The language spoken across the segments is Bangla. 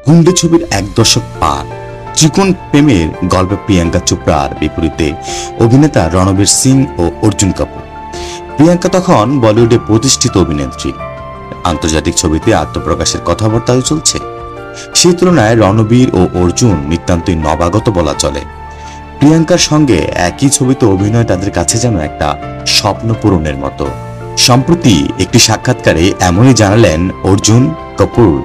গুন্ডে ছবির এক দশক পার ত্রিকোণ প্রেমের গল্পে প্রিয়াঙ্কা চোপড়ার বিপরীতে অভিনেতা রণবীর সিং ও অর্জুন কাপুর। প্রিয়াঙ্কা তখন বলিউডে প্রতিষ্ঠিত অভিনেত্রী, আন্তর্জাতিক ছবিতে আত্মপ্রকাশের কথাবার্তাও চলছে। সেই তুলনায় রণবীর ও অর্জুন নিতান্তই নবাগত বলা চলে। প্রিয়াঙ্কার সঙ্গে একই ছবিতে অভিনয় তাদের কাছে যেন একটা স্বপ্ন পূরণের মতো। সম্প্রতি একটি সাক্ষাৎকারে এমনই জানালেন অর্জুন কাপুর।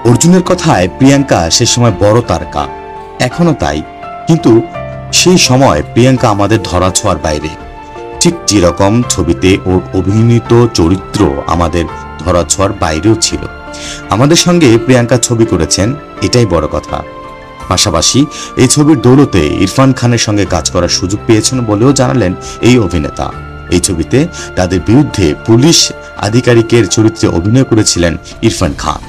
অর্জুনের কথায় প্রিয়াঙ্কা সে সময় বড় তারকা, এখনো তাই, কিন্তু সেই সময় প্রিয়াঙ্কা আমাদের ধরা ছোঁয়ার বাইরে। ঠিক যেরকম ছবিতে ওর অভিনীত চরিত্র আমাদের ধরা ছোঁয়ার বাইরেও ছিল। আমাদের সঙ্গে প্রিয়াঙ্কা ছবি করেছেন, এটাই বড় কথা। পাশাপাশি এই ছবির দৌলতে ইরফান খানের সঙ্গে কাজ করার সুযোগ পেয়েছেন বলেও জানালেন এই অভিনেতা। এই ছবিতে তাদের বিরুদ্ধে পুলিশ আধিকারিকের চরিত্রে অভিনয় করেছিলেন ইরফান খান।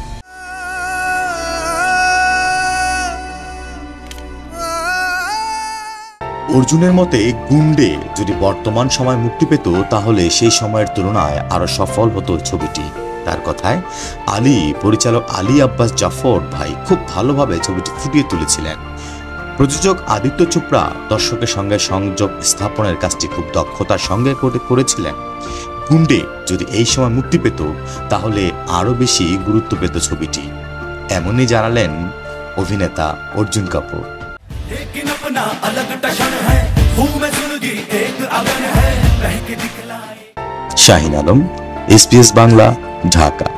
অর্জুনের মতে গুন্ডে যদি বর্তমান সময় মুক্তি পেত তাহলে সেই সময়ের তুলনায় আরো সফল হতো ছবিটি। তার কথায় পরিচালক আলী আব্বাস জাফর ভাই খুব ভালোভাবে ছবিটি ফুটিয়ে তুলেছিলেন। প্রযোজক আদিত্য চোপড়া দর্শকের সঙ্গে সংযোগ স্থাপনের কাজটি খুব দক্ষতার সঙ্গে করেছিলেন। গুন্ডে যদি এই সময় মুক্তি পেত তাহলে আরো বেশি গুরুত্ব পেত ছবিটি, এমনই জানালেন অভিনেতা অর্জুন কাপুর। শাহিন আলম, SBS বাংলা, ঢাকা।